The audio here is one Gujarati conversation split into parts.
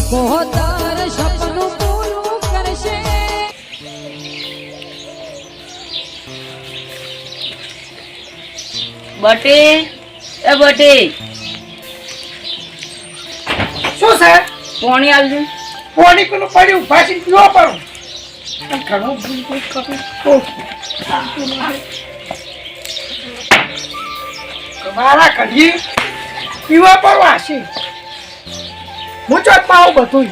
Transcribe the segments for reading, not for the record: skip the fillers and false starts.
પોતાર સપનું પૂરું કરશે બટી એ બટી શું છે પાણી આવજો પાણી પેલું પડ્યું ભાસી પીવો પડું ઘણો કોઈ મારા કઢી પીવા પડવા છે હું ચોટ પાવ બધું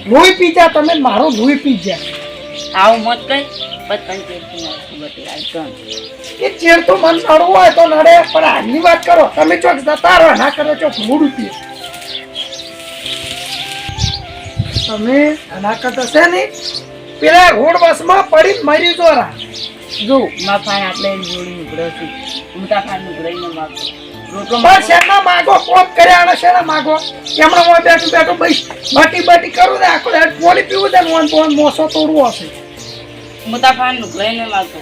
લોહી પી જા તમે મારું લોહી પી જા આવું મત કઈ પતંગ બટી આવજો એ ચેર તો મન નડવું હોય તો નડે પણ આજની વાત કરો તમે ચોક જતા રહો ના કરો ચોક મૂડ પીએ તમે આના કરતા છે ને પેલા રોડ બસમાં પડી મરી જોરા જો માફાન આપણે જોડી ઉભરો છું હું તા ફાન ઉભરાઈને માગતો રોટલો બસ શેના માગો કોપ કર્યા અને શેના માગો એમણે હું બેઠું બેઠું બસ બટી કરું ને આખો દાડ પાણી પીવું દે મોન તો મોસો તોડવો હશે હું તા ફાન ઉભરાઈને માગતો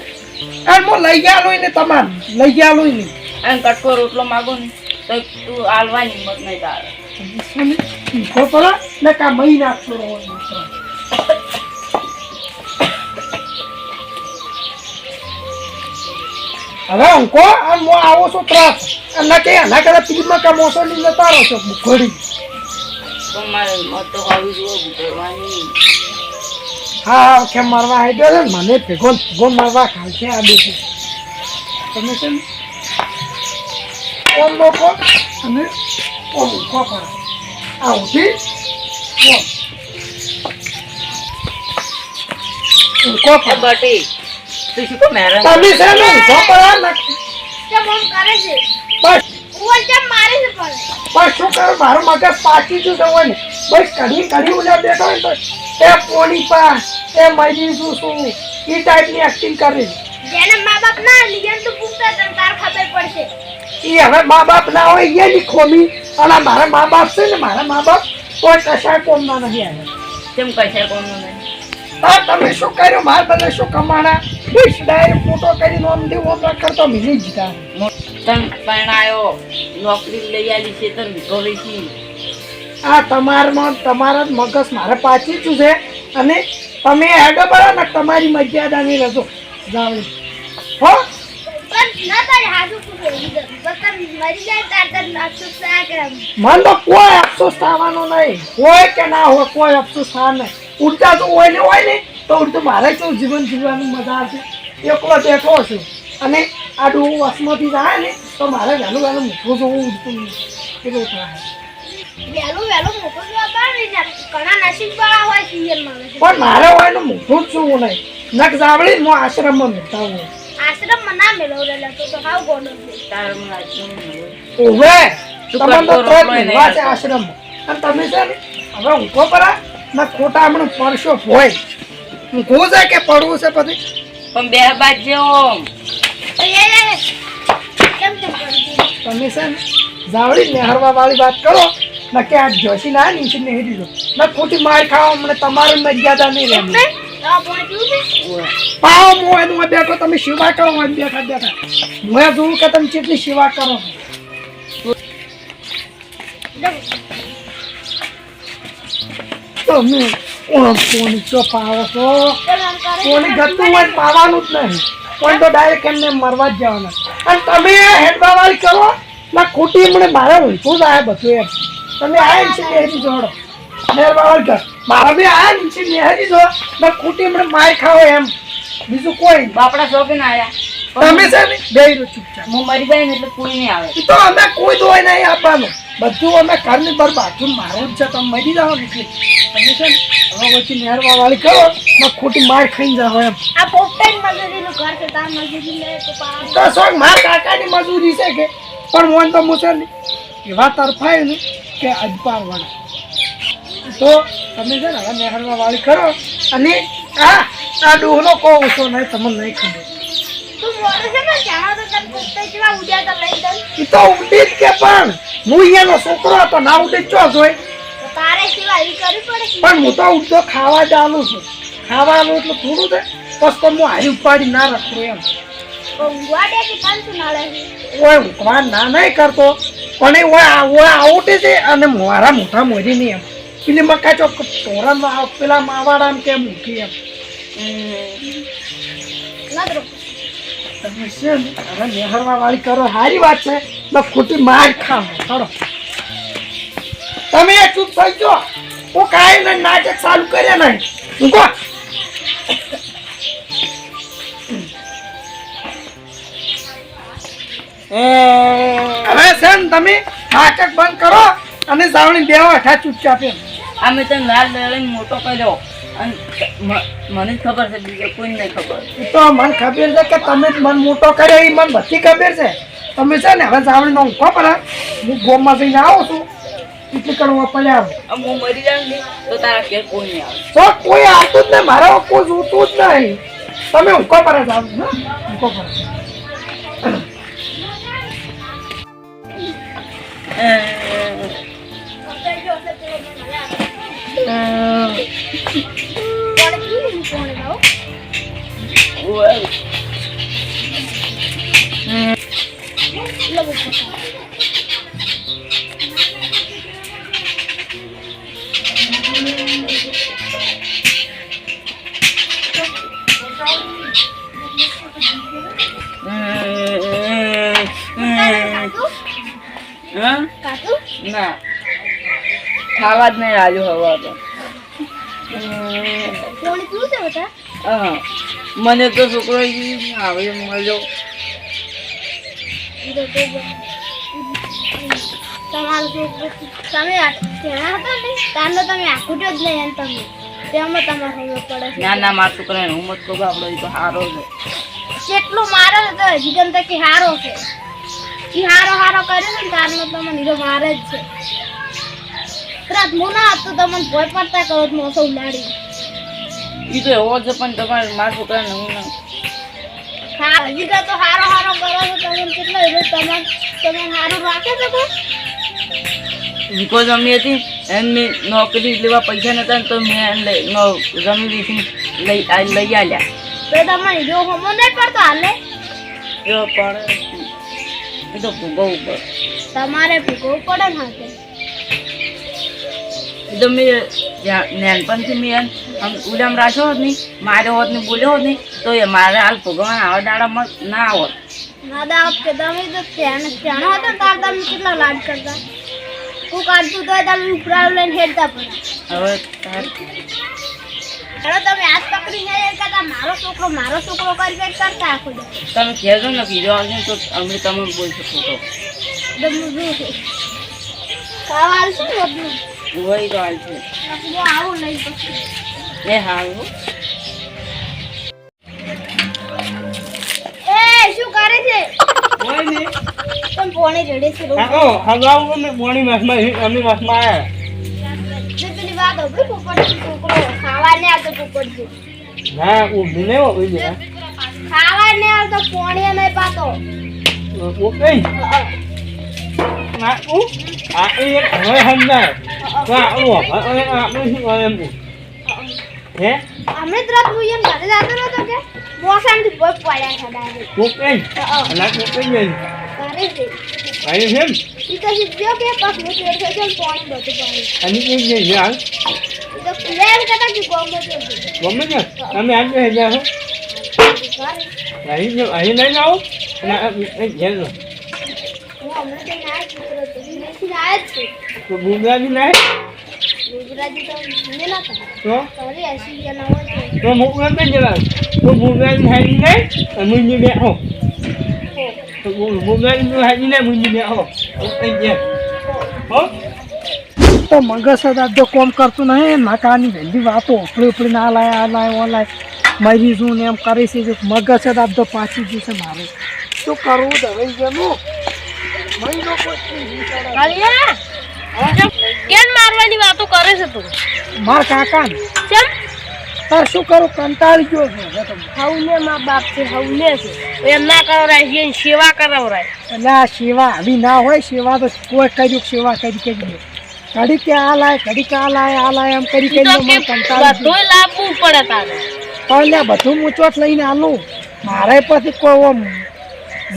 અને હું લઈ ગયા લોય ને તમાર લઈ ગયા લોય ને અને કટકો રોટલો માગો ને તો તું આલવાની હિંમત નહીં તારે ખોપરા ને કા મહી નાખતો હવે અંકો આમ હું આવો છો ત્રાસ અને કે આના કરતા પીરમાં કા મોસો ની જતા રહો છો ઘડી તો મારે મત તો હોવી જોઈએ ઉભરવાની હા કે મારવા આવી ગયો ને મને ભેગો મારવા ખાલ છે આ બેસી તમે છે ને ઓમ લોકો અને ઓમ ખોપરા આ ઉઠી ખોપરા બટી તું શું કો મેરા તમે છે ને ખોપરા ના કેમ આમ કરે છે બસ ઓવર કેમ મારે છે પણ બસ શું કરું મારું મગજ પાકી ગયું છે હોય ને બસ કઢી ઉલ્યા બેઠો હોય તો એ પોણી પા એ મરી શું એ ટાઈપની એક્ટિંગ કરે જેને મા બાપ ના લીધે તો પૂછતા તને તાર ખબર પડશે એ હવે મા બાપ ના હોય એની ખોમી અને મારા મા બાપ છે ને મારા મા બાપ કોઈ કશાય કોમના નથી આવ્યા કેમ કશે કોનું નહીં હા તમે શું કર્યું માર બધા શું કમાણા બસ ડાયરેક્ટ ફોટો કરી નોમ દેવો કરતો મિલી જીતા તન પરણાયો નોકરી લઈ આલી છે તન વિખોવી છી આ તમારા જ મગજ મારે પાછી જ છે અને તમે હેડો બરા ને તમારી મર્યાદાની રજો જાવ હો પણ ના તારે હાજુ તું બોલી દે બતર મરી જાય તાર અફસોસ ના કરે મન તો કોઈ અફસોસ થવાનો નહીં હોય કે ના હોય કોઈ અફસોસ થવા નહીં ઉડતા તો હોય ને તો ઉડતું મારે કેવું જીવન જીવવાની મજા આવશે એકલો બેઠો છું અને આ ડોવું વસમાંથી જાય ને તો મારે વહેલું મૂકવું જોવું ઉડતું કેટલું થાય વેલું મોટો જોવા પાડે ને ઘણા નસીબ વાળા હોય સીએમ માં પણ મારે હોય ને મૂકવું જ જોવું નહીં નક જાવડી હું આશ્રમમાં મૂકતા હોય આશ્રમ માં ના મેળવ રેલા તો હાવ ગોનો છે તાર મને આજનું ઓવે તું તમને તો કરતો ત્રણ રોટલો નહીં મિલવા છે આશ્રમમાં અને તમે છે ને હવે ઊંઘો પરા ના ખોટા હમણાં પરસો હોય ઊંઘો છે કે પડવું છે પછી પણ બે બાદ જેવો કેમ તેમ કરી તમે છે ને જાવડી નેહરવા વાળી વાત કરો ના કે આ જોશી ના નીચે નહીં દીધો ના ખોટી માર ખાવા મને તમારી મર્યાદા નહીં રહેતી આ પોણી પીવું છે પાવ મોય નું બેઠો તમે સેવા કરો હોય બેઠા મેં જોઉં કે તમે કેટલી સેવા કરો તમે કોની ચો પાવો છો કોની ગતું હોય પાવાનું જ નહીં કોઈ તો ડાયરેક્ટ એમને મરવા જ જવાના અને તમે હેડવા વાળી કરો ના ખોટી એમણે મારે શું જ આવે બધું એમ તમે આયા છે નેહરી જોડો નેહરવા વાળી ઘર મારા બી આયા છે નેહરી જો ના ખોટી એમણે માર ખાવો એમ બીજું કોઈ બાપડા શોખીને આયા તમે છે ને બેયરો ચૂપચાપ હું મરી જાય ને એટલે કોઈ નહીં આવે તો અમે કોઈ દોય નહીં આપવાનું બધું અમે ઘરની પર બાજુ મારું જ છે તમે મરી જાઓ ને એટલે તમે છે ને હવે વચ્ચે નેહરવા વાળી કરો ના ખોટી માર ખાઈને જાઓ એમ આ પોપટાઈ મજૂરીનું ઘર છે તાર મજૂરી લે તો પાવ તો શોખ મારા કાકાની મજૂરી છે કે પણ મોન તો મુસર ને એવા તરફાય ને કે અજપાર વાળા તો તમે છે ને હવે નેહરવા વાળી કરો અને આ ડોહલો કહો છો નહીં તમને નહીં ખબર તું મોરે છે ને જાણો તો તને પોપટાઈ જેવા ઉડ્યા તો લઈ દઉં એ તો ઉડી જ કે પણ હું અહીંયાનો છોકરો હતો ના ઉડી ચો જોઈ તો તારે સિવાય ઈ કરવી પડે કે પણ હું તો ઉડતો ખાવા જવાનું છું ખાવાનું એટલે થોડું છે બસ તો હું હારી ઉપાડી ના રાખું એમ ઊંઘવા દે કે કંસ નળે ઓય ઊંઘવા ના નહીં કરતો પણ એ ઓય આઉટે છે અને મારા મોઢા મોરી નહીં એમ પેલી મકા ચોક તોરણ પેલા માવાડા કેમ મૂકી એમ નદરો તમે છે ને હવે નેહરવા વાળી કરો સારી વાત છે તો ખોટી માર ખાવ ચડો તમે ચૂપ થઈ જાઓ હું કાંઈ ને નાટક ચાલુ કરે નહીં ઊંઘો હવે છે ને તમે નાટક બંધ કરો અને જાવણી દેવા અઠા ચૂપચાપ એમ અમે તો લાલ લઈને મોટો કર્યો અને મને જ ખબર છે બીજે કોઈ નહીં ખબર એ તો મને ખબર છે કે તમે જ મન મોટો કર્યો એ મને બધી ખબર છે તમે છે ને હવે જાવણી નો ઊંઘો પડે હું ગોમમાં જઈને આવું છું એટલી કરવા પડ્યા આમ હું મરી જાઉં ને તો તારા ઘેર કોઈ નહીં આવે તો કોઈ આવતું જ નહીં મારા કોઈ જોતું જ નહીં તમે ઊંઘો પડે જાવ ઊંઘો પડે કોણ જાઓ કાકુ ના ખાવા જ નહીં રાજુ હવા તો કોણ શું છે બેટા હા મને તો છોકરો આવે મળ્યો તમારું છોકરું તમે ત્યાં હતા ને તારનો તમે આખું જ નહીં એમ તમે તેમાં તમારે ખબર પડે છે ના ના મારા છોકરાને હું મત કહું આપણો તો સારો છે કેટલો મારો હતો જીગન તક હારો છે ઈ હારો કર્યો ને તારનો તમને નીરો મારે જ છે રાત મોના હતો તમને ભય પડતા કરો મોસો ઉલાડી એ તો એવો છે પણ તમારે મારા છોકરાને હું ના હા જીગા તો હારો કરો છો તમને કેટલો એવો તમે હારો રાખે છે તો બીકોઝ અમે હતી એમની નોકરી લેવા પૈસા નતા ને તો મેં જમી વેચી લઈ આલ્યા તો તમને જો હમો નહીં પડતો હાલે એ પડે એ તો ભૂગવવું પડે તમારે ભૂગવવું પડે ને હાથે એ તો મેં નાનપણથી મેં આમ ઉડામ રાખ્યો હોત નહીં માર્યો હોત ને બોલ્યો હોત નહીં તો એ મારે હાલ ભોગવવાના આવા દાડામાં ના આવત ના દાવ કે તમે તો ત્યાં હતો તાર તમે કેટલા લાડ કરતા હું કાઢતું તો તમે ઉપરા લઈને હેડતા પડ્યા હવે તાર ચલો તમે હાથ પકડી જાય કરતા મારો છોકરો કરી કરતા આખો તમે કહેજો ને કીધો આવશે તો અમે તમે બોલી શકો તો ખાવા આવશે ને બધું વહી તો હાલ છે હું આવું લઈ પછી એ હારું એ શું કરે છે કોઈ નહીં પણ પોણી રેડે છે હા હગાવું અમે પોણી માસમાં અમે માસમાં આવ્યા જે પેલી વાત હતી પોપટ છોકરો ખાવા ને આવતો પોપટ છે ના ઊભી નહીં હોવી જરા ખાવા ને આવતો પોણી નહીં પાતો ઓકે ના આ એક હવે સમજાય તો આપણું હવે આપણે શું કરે એમ હે અમે તરત હું એમ ઘરે જતો નતો કે મોસામથી ભોગ પડ્યા હતા ડાયરેક્ટ ઓકે ના ઓકે નહીં ઘરે છે આઈ એમ ઈ તો જીત્યો કે પાસ નું પેડ થઈ ગયું પોણી બધું પાણી અને કે જે યાર ઈ તો લેવ કટા કે ગોમ બધું ગમે ને અમે આજે હે જાઓ અહીં નહીં આવો ના એક ઘેર લો હું હમણાં તો ના ચિત્ર તો નથી આયા જ છે તો બુમરાજી નહીં ગુજરાતી તો મને ના હતા તો સોરી એસી જણા હોય છે તો મોકલા તો જરા તો બુમરાજી હાઈ નહીં અને મુંજી બે હો તો બુમરાજી હાઈ નહીં મુંજી બે હો એક ઘેર હો તો મગજ જો કોમ કરતું નહીં નાકાની વહેલી વાતો ઉપડી ના લાય ઓલાય મરી છું ને એમ કરે છે મગજ તો પાછી ગયું છે મારે શું કરવું દવાઈ ગયેલું મહિનો કેમ મારવાની વાતો કરે છે તું માર કાકા ને કેમ તાર શું કરું કંટાળી ગયો છે હવને માં બાપ છે હવને છે એમ ના કરાવરાય એની સેવા કરાવરાય એટલે આ સેવા આવી ના હોય સેવા તો કોઈ કર્યું સેવા કરી ઘડી કે આ લાય ઘડી કે આ લાય એમ કરી તો કે બધું લાવવું પડે તારે પણ બધું મૂંચોટ લઈને આલું મારે પછી કોઈ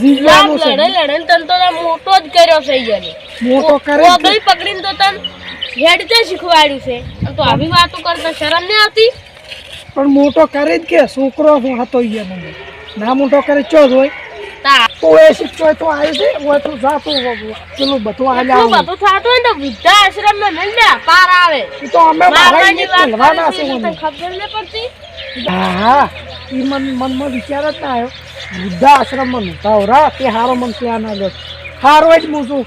જીવવાનું છે લડે લડે ને તને તો આ મોટો જ કર્યો છે ઈયાને. મોટો કરે જ ઓગળી પકડીને તો તને હેડતે શીખવાડ્યું છે. અને તો આવી વાતો કરતા શરમ નહીં આવતી? પણ મોટો કરે જ કે છોકરો હું હતો ઈયા મને ના મોટો કરે ચો જ હોય તા તો એ શીખતો તો આવ્યું છે હોય તો જાતું પેલું બધું એટલું આલ્યા બધું થતું હોય ને તો વૃદ્ધાશ્રમમાં મેલ દે, પાર આવે. એ તો અમે મારવાની વાત મળવાના કરી છે છે, તને મને ખબર નહીં પડતી? હા એ મનમાં વિચાર જ ના આવ્યો વૃદ્ધાશ્રમમાં નહોતા રા તે હારો મન ત્યાં ના ગયો હારો જ હું છું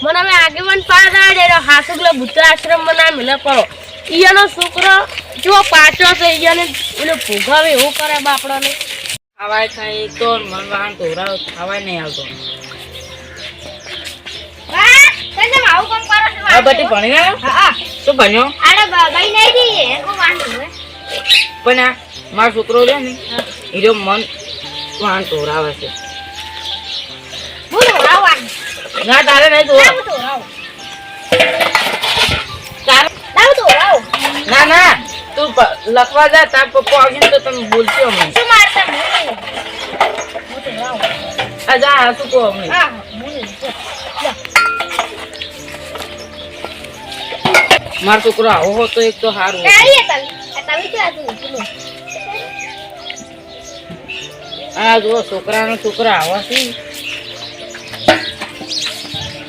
મને હવે આગેવાન પાર આવે હાસુગલો વૃદ્ધાશ્રમમાં ના મિલે કરો. ઈયાનો છોકરો જો પાછો છે ઈયાને ઓલો ભોગાવે એવું કરે બાપડાને. ખાવાય ખાય તો મન વાહન તોરાવ ખાવાય નહીં આવતો. વાહ, તને આવું કામ કરો છો? આ બટી ભણી આવ્યો? હા, શું ભણ્યો? આને બાઈ નહીં દી એ કો વાંધો હે. પણ આ મારો છોકરો રે ને એનો મન વાહન તોરાવે છે. બોલો રાવણ. ના તારે નહીં તો લાવ તો રાવ. તારે લાવ તો રાવ. ના ના તું લખવા જા તાર પપ્પા આવીને તો તમે બોલશો અમે. શું મારતા મને? મોટે રાવ. આ જા આ શું કહો અમે. હા, મને. મારો છોકરો આવો હોત તો એક તો સારું હોત. આઈએ તમે ક્યાં તું? આ જો છોકરાનો છોકરા આવા છે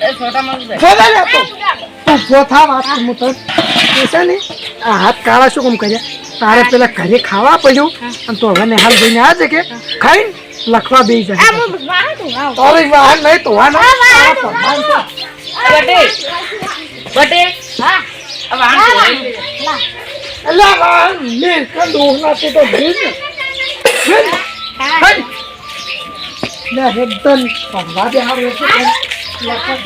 એ છોટા માણસ છે. જોડે લે તું પોથા વાત હું તો છે ને આ હાથ કાળા શું કામ કર્યા તારે પેલા ઘરે ખાવા પડ્યું અને તો હવે હાલ ભાઈને આ છે કે ખાઈને લખવા બેસી આ જાય હું વાહ તું રાવ. તારી વાહન નહીં તો વાહન બટે હા. આ વાહન તોરાઈ ગયું. લા. અલ્યા વાહન લે કંદો ના તો ભીજ હા. લે એકદમ પગવા દે હાર લખવા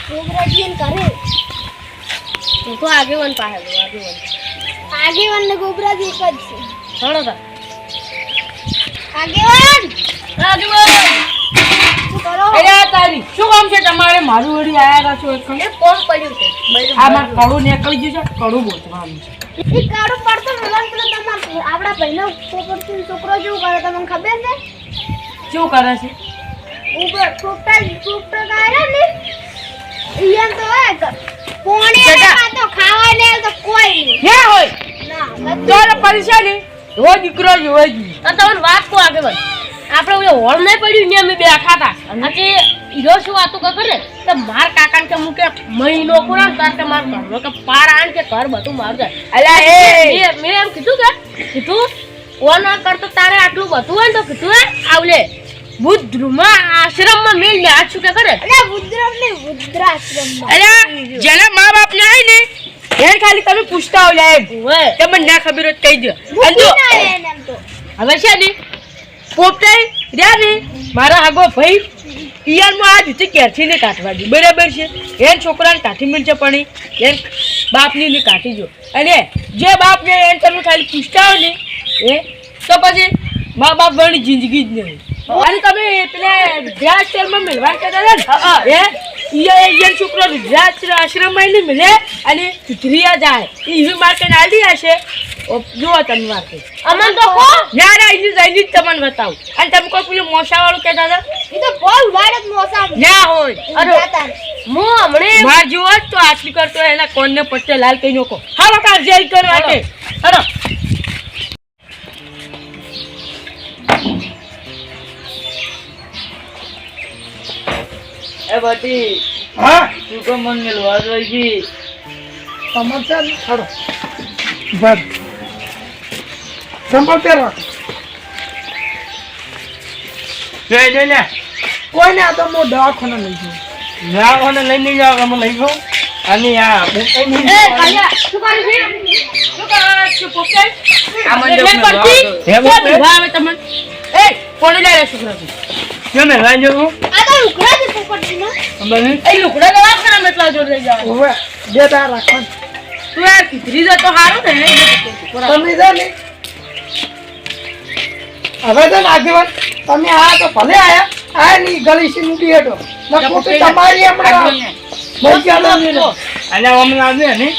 છોકરાજીને કરે. તું તો આગેવાન પાસે લો, આગેવાન. આગેવાન ને ગોબરાજી એક જ છે. હળો તા. આગેવાન આગેવાન! શું કરો? અરે તારી શું કામ છે તમારે મારું વળી આયા છો એકણ? એ કોમ પડ્યું છે. આ માર કડું નીકળી ગયું છે કડું બોલવાનું છે. ઈ કાળું પડતો મિલન પેલો તમાર આપડા ભાઈનો પોપટનો છોકરો જેવું કરે તમને ખબર છે? શું કરે છે? ઉપર પોપટા ગાયરા ને ઈયન તો હે કોણે બેટા. તો ખાવા ને તો કોઈ નહીં. ક્યાં હોય ના તોરે પૈસા ને રો દીકરો જોઈ ગઈ. અને તમને વાત કહું આગેવાન, આપણે ઓલો હોળ નહીં પડ્યું ને અમે બેઠા હતા અને કે હીરો શું વાતો કરે ને તો માર કાકાને કે હું કે મહિનો પૂરા તાર કે માર ઘરનો કે પાર આણ કે ઘર બધું મારું જાય. અલ્યા એ મેં એમ કીધું ઓન કરતો તારે આટલું બધું હોય ને તો કીધું હે આવલે બુદ્ધમાં આશ્રમમાં મેલ ને આ શું કે કરે. અરે રુદ્રમ ને રુદ્રાશ્રમમાં. અલ્યા જેના મા બાપ ને આય ને એને ખાલી તમે પૂછતા હોય એમ ઓય તમને ના ખબર હોય તો કહી દો. અને મૂકી જો ના લે એને એમ તો. હવે છે ને પોપટાઈ રહ્યા ને મારા આગો ભાઈ પિયરમાં આ જુતી કેરથી ને કાઢવા દે બરાબર છે. એને છોકરાને કાઢી મળશે પણ એને બાપની ને કાઢી જો અને જે બાપને એને તમે ખાલી પૂછતા હોય ને એ તો પછી મા બાપ વળી જિંદગી જ નહીં. અને તમે પેલા વૃદ્ધાશ્રમમાં મેળવા કહેતા હતા ને એ છોકરો વૃદ્ધાશ્રમમાં એને મળે અને સુધરીયા જાય એ માટે નાલી હશે. જુઓ તમે વાત અમન તો કો યાર આઈની જઈને જ તમને બતાવું અને તમે કોઈ પેલું મોસાવાળું કહેતા હતા ઈ તો બોલ વાડત મોસા. ના હોય અરે જાતા. હું હમણે માર જેવો જ તો આટલી કરતો હોય એના કોણને પટ્ટે લાલ કહી નાખો. હાલો કાર જેલ કરવા માટે હાલો. એ બટી હા તું તો મન મેલવા જોઈ ગઈ. સમજશે ને ખરો બસ સંભળતે રાખ જય જય લે કોઈને આ તો હું દવાખાને લઈ જઉં નાવાને લઈને જાવ અમે લઈ ગયો અને આ એ કાયા શું કરે છે? શું કરે છે પોપટાઈ? આ મંડપ એટલે મેળવા પડતી? આવતો. હે ક્યાં બોલ ભીવા આવે તમને? એ કોને લાવે છોકરા તું? કેમ લઈ જવું આ તો ઉઘરાજી પોપટજીનો. અમે એ લુકડા દવાખાના માં એટલા જોડે જાય. હવે બે તાર રાખવાનું તું યાર કીધરી જાય તો સારું ને. તમે છે ને હવે છે ને આગેવાન તમે આયા તો ભલે આયા ની ગલી સી મૂકી હેઠો ના ખોટી તમારી હમણાં મજા નહીં લો અને હમણાં આવે ને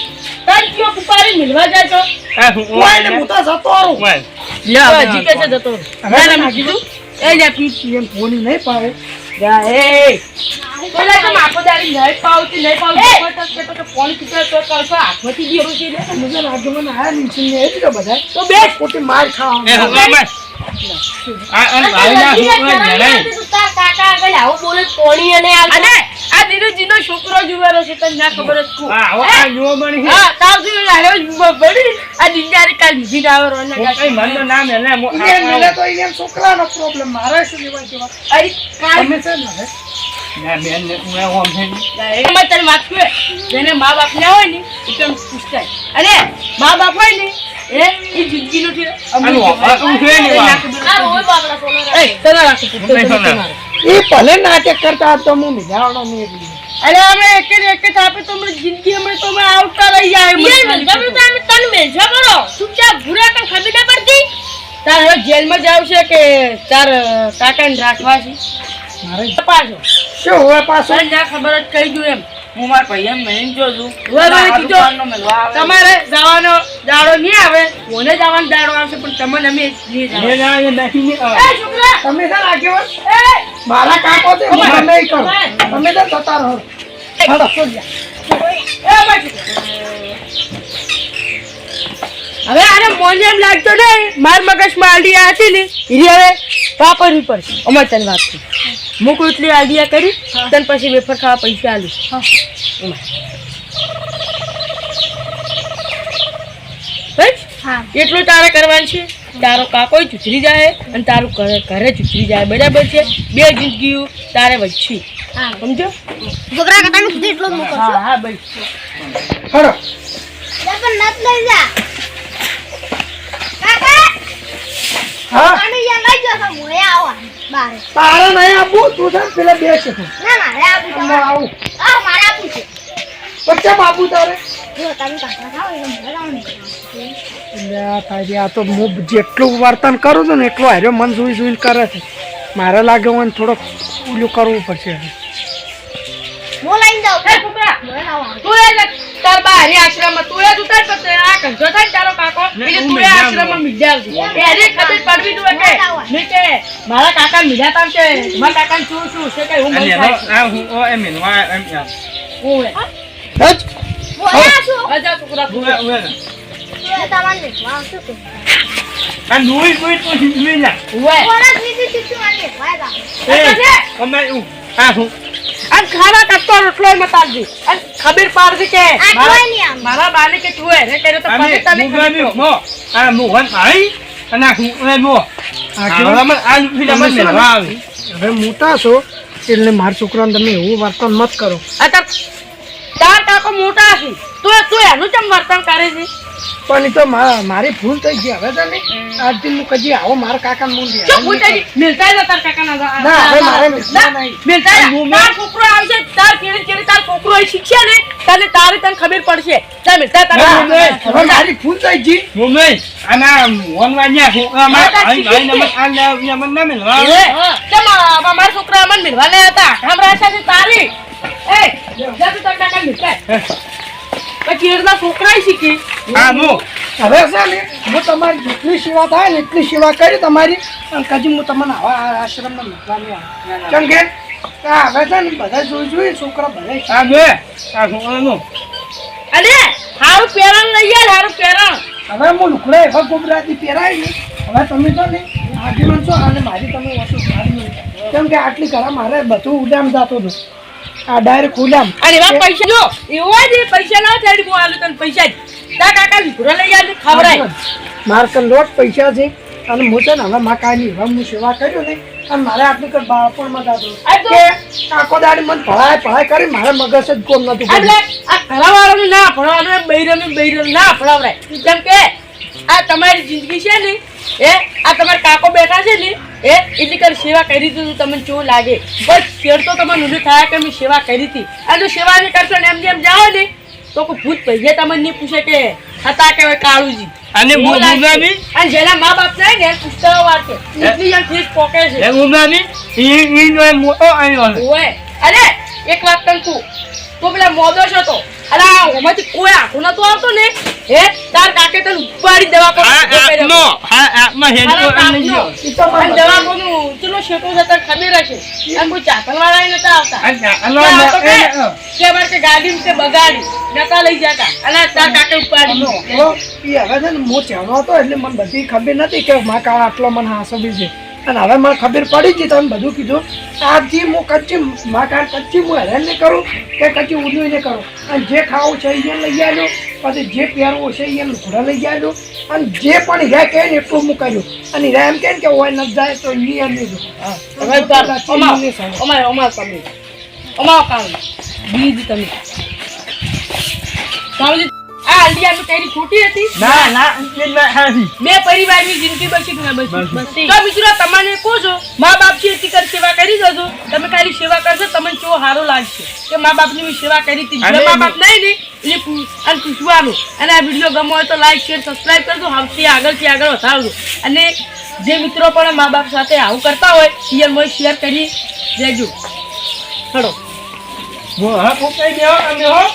તાર કયો પુપારી મિલવા જાય તો આ હું કોઈને હું તો જતો રહું ઓય લ્યો હજી કે છે જતો હવે ના તમે કીધું એ જા પી એમ ફોની નહીં પાવે જા એ પેલા તો માપો દાડી નહીં પાવતી તો ફોન કીધો તો કહો હાથમાંથી ગયો છે ને મજા લાગે મને આયા નીચે ને એ તો બધા તો બે ખોટી માર એ ખાવા હું બસ આ અન ભાઈના હું જણાય તાર કાકા આગળ આવું બોલે કોણી અને આ ધીરુજીનો છોકરો જુવારો છે તને ના ખબર જ કો આ જો બની હા તાર જો લાવ્યો બડી આ દિનજારી કાલ બીજી ડાવર અને કઈ મનનું નામ એને એને મિલે તો એને છોકરાનો પ્રોબ્લેમ મારે શું લેવા જેવા અરે કાલ તમે છે ને હવે ના બેન ને હું ઓમ છે એમાં તને વાત કહે જેને મા બાપ ના હોય ને એ તો પૂછતા અને મા બાપ હોય ને એ જિંદગીનું છે આનું હું છે ને આ રોય બાપડા સોના એ તને રાખો એ ભલે નાટક કરતા તો હું મિજાવાનો નહીં અરે અમે એક થાપે તો અમે જિંદગી અમે તો અમે આવતા રહી જાય યાર તમે તને મેંજા કરો ચૂપચાપ ભૂરા કમ ખબર ના પડતી તાર હવે જેલમાં જાવ છે કે તાર કાકાને રાખવા છે મારે પાછો શું હવે પાછું તને ના ખબર જ કહી દઉં એમ હું માર ભાઈ એમ મેં જો છું તમારે જવાનો દાડો નહીં આવે કોને જવાનો દાડો આવશે પણ તમને અમે નહીં ને ના એ નથી ને છોકરા તમે છે આગેવાન મારા કાકો છે મને નહીં કરો તમે તો જતા રહો હવે આને મોન એમ લાગતો નહીં માર મગજમાં આઈડિયા હતી ને એ હવે વાપરવી પડશે અમાર તને વાત કરી હું કોઈ એટલી આઈડિયા કરી તને પછી વેફર ખાવા પૈસા આલું હા એટલું તારે કરવાનું છે તારો કાકો ચૂચરી જાય અને તારું ઘરે ચૂચરી જાય બરાબર છે બે જિંદગીઓ તારે વચ્ચે હા સમજો છોકરા કટાનું સુધી એટલો જ મૂકો છો હા હા ભાઈ હડો પણ નત લઈ જા કાકા હા પાણી યા લઈ જો તો મોય આવા બારે તારે નહીં આપું તું છે ને પેલા બે છે તું ના મારે આપું હું તમારે આવું મારે આપું છે પછી આપું તારે જો તમે કાકા ખાઓ એટલે મને લાવવાનું એટલે આ થાય આ તો હું જેટલું વર્તન કરું છું ને એટલું હાર્યો મન જોઈને કરે છે મારે લાગે મને થોડોક ઓલું કરવું પડશે મો લઈને જાવ એ છોકરા મોય લાવવાનું તું એ તાર બારી આશ્રમમાં તું એ ઉતાર પછી આ કંજો થાય ને તારો કાકો એટલે તું એ આશ્રમમાં મિજાવજે એને ખબર પડવી જોઈએ કે નહીં કે મારા કાકા મિજા તામ છે મારા કાકા શું છે કે હું અને મન થાય આ હું ઓ એમ ને વા એમ યા હું હજ મોય આશું આજા છોકરા તું ઓય ઓય તો તમને વાવ શું કે આ નુઈ નુઈ તો નુઈ ના ઓય કોના સીધી સીધી વાળી વાયદા એ અમે આ હું અને ખાવા કાઢતો રોટલો મતાલજી અને ખબર પાડજે કે આટલું નહીં આમ મારા બાને કે તું એને કર્યો તો અમે પછી તને મુગામી ખબર મો આ મો વન આઈ અને હું એ મો આમાં આ ફીડા મને મેળવા આવે હવે મોટા છો એટલે મારા છોકરાને તમે એવું વર્તન મત કરો તાર કાકો મોટા છે તું એનું કેમ વર્તન કરે છે પણ એ તો મારી ભૂલ થઈ ગઈ હવે તમે આજથી હું કદી આવો મારા કાકાને મૂંડી શું પૂછાય મિલતા જ તાર કાકાના ના હવે મારે મિલતા નહીં મિલતા તાર છોકરો આવશે તાર કેવી તાર છોકરો અહીં શીખશે ને તારે તને ખબર પડશે તાર મિલતા હવે મારી ભૂલ થઈ ગઈ મુંબઈ આના વન વાન્યા હું આમાં આઈ નમક આ નમક ના મેળવા મારા છોકરા અમને મિલવા નહીં હતા હમણાં છે તારી એ જા તું તાર કાકા મિલતા પછી એના છોકરા શીખી આ મો હવે છે ને હું તમારી જેટલી સેવા થાય ને એટલી સેવા કરી તમારી અને કદી હું તમને આવા આશ્રમમાં મૂકવા નહીં આવે કેમ કે હવે છે ને બધા જોઈ છોકરા બધા આ બે આ હું અને હારું પેરણ લઈ યાર હારું પેરણ હવે હું લુકડા એવા ગોબરાથી પહેરાય ને હવે તમે તો ને આગેવાન છો અને મારી તમે વસ્તુ સારી નહીં કેમ કે આટલી કરા મારે બધું ઉડામ જતો હતું આ ડાયરેક્ટ ઉડામ અને એવા પૈસા જો એવા જ પૈસા ના થાય હું આલું તને પૈસા જ તાર કાકા લીધો લઈ યાર ખવડાય મારે કન લોટ પૈસા છે અને હું છે ને હવે માં કાંઈ નહીં હવે હું સેવા કર્યો ને અને મારે આટલી કર બાળપણમાં જાતો કે આખો દાડી મને ભણાય કરી મારે મગજ જ કોમ નતું એટલે આ ઘરવાળાને ના ભણવાનું બૈરનું ના ભણાવરાય કેમ કે આ તમારી જિંદગી છે ને એ આ તમારા કાકો બેઠા છે ને એ એટલી કર સેવા કરી દીધું તમને કેવું લાગે બસ ફેર તો તમને ઊંધું થાય કે મેં સેવા કરી હતી આ જો સેવા નહીં કરશો ને એમ જેમ જાઓ ને તો કોઈ ભૂત પૈયે તમને નહીં પૂછે કે હતા કે કાળુજી અને મુનામી અને જેના મા બાપ નહીં ને પુસ્તકો વાંચે એટલી એમ ફીસ પોકે છે એ મુનામી ઈ મોટો આવ્યો ઓય અરે એક વાત કહું તું તો પેલા મોદો છો તો અરે ઓમાંથી કોઈ આખું નતું આવતું ને હે તાર કાકે તને ઉપાડી દવા પર આત્મા હેડકો અને ગયો ઈ તો મને દવા કોનું ચલો શેકો જતા ખબર હશે અને કોઈ ચાકણ વાળા નતા આવતા કે મારે કે ગાડી તે બગાડી નતા લઈ જતા અને તાર કાકે ઉપાડી ઈ હવે છે ને હું ચાલો હતો એટલે મને બધી ખબર નથી કે મા કાળ આટલો મને હાસવી છે અને હવે મને ખબર પડી ગઈ તમે બધું કીધું આજથી હું કચ્છી મા કાળ કચ્છી હું હેરાન નહીં કરું કે કચ્છી ઊંધું નહીં કરું અને જે ખાવું છે એ લઈ આવ્યો પછી જે પહેરવું છે એ ઘોડા લઈ આવ્યો અને જે પણ હીરા કહે ને એટલું હું કર્યું અને હીરા એમ કહે ને કે ઓય ન જાય તો ઈ એમ નહીં હવે અમાર તમે અમાર કામ બીજ તમે કાવજી આ અંડિયાનું કેરી ખોટી હતી ના ના હાજી બે પરિવારની જિંદગી બચી કે ના બચી તો મિત્રો તમને કહો છો મા બાપ છે એથી કરી સેવા કરી દેજો તમે ખાલી સેવા કરશો તમને કેવો સારો લાગશે કે મા બાપની મેં સેવા કરી હતી જે મા બાપ નહીં ને એટલે પૂછવાનું અને આ વિડીયો ગમો હોય તો લાઈક શેર સબસ્ક્રાઈબ કરજો આવતી આગળથી આગળ વધારજો અને જે મિત્રો પણ મા બાપ સાથે આવું કરતા હોય એ મને શેર કરી દેજો ચલો હા પોતાઈ દેવો તમે હો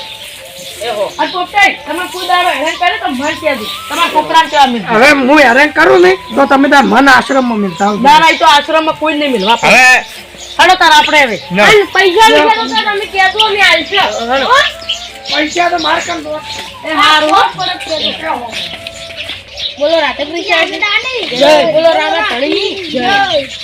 આ પોતાઈ તમે કોઈ દાડો હેરાન કરે તો મન કહેજો તમારા છોકરાને કેવા મિલ હવે હું હેરાન કરું ને તો તમે તાર મન આશ્રમમાં મિલતા આવજો ના ના તો આશ્રમમાં કોઈ નહીં મિલવા હવે હલો તાર આપણે હવે અને પૈસા વિચારો તો તમે કહેજો અમે આલશો પૈસા તો માર કર દો એ હારું બોલો રાતે પૈસા જય જય બોલો રામા ધણી જય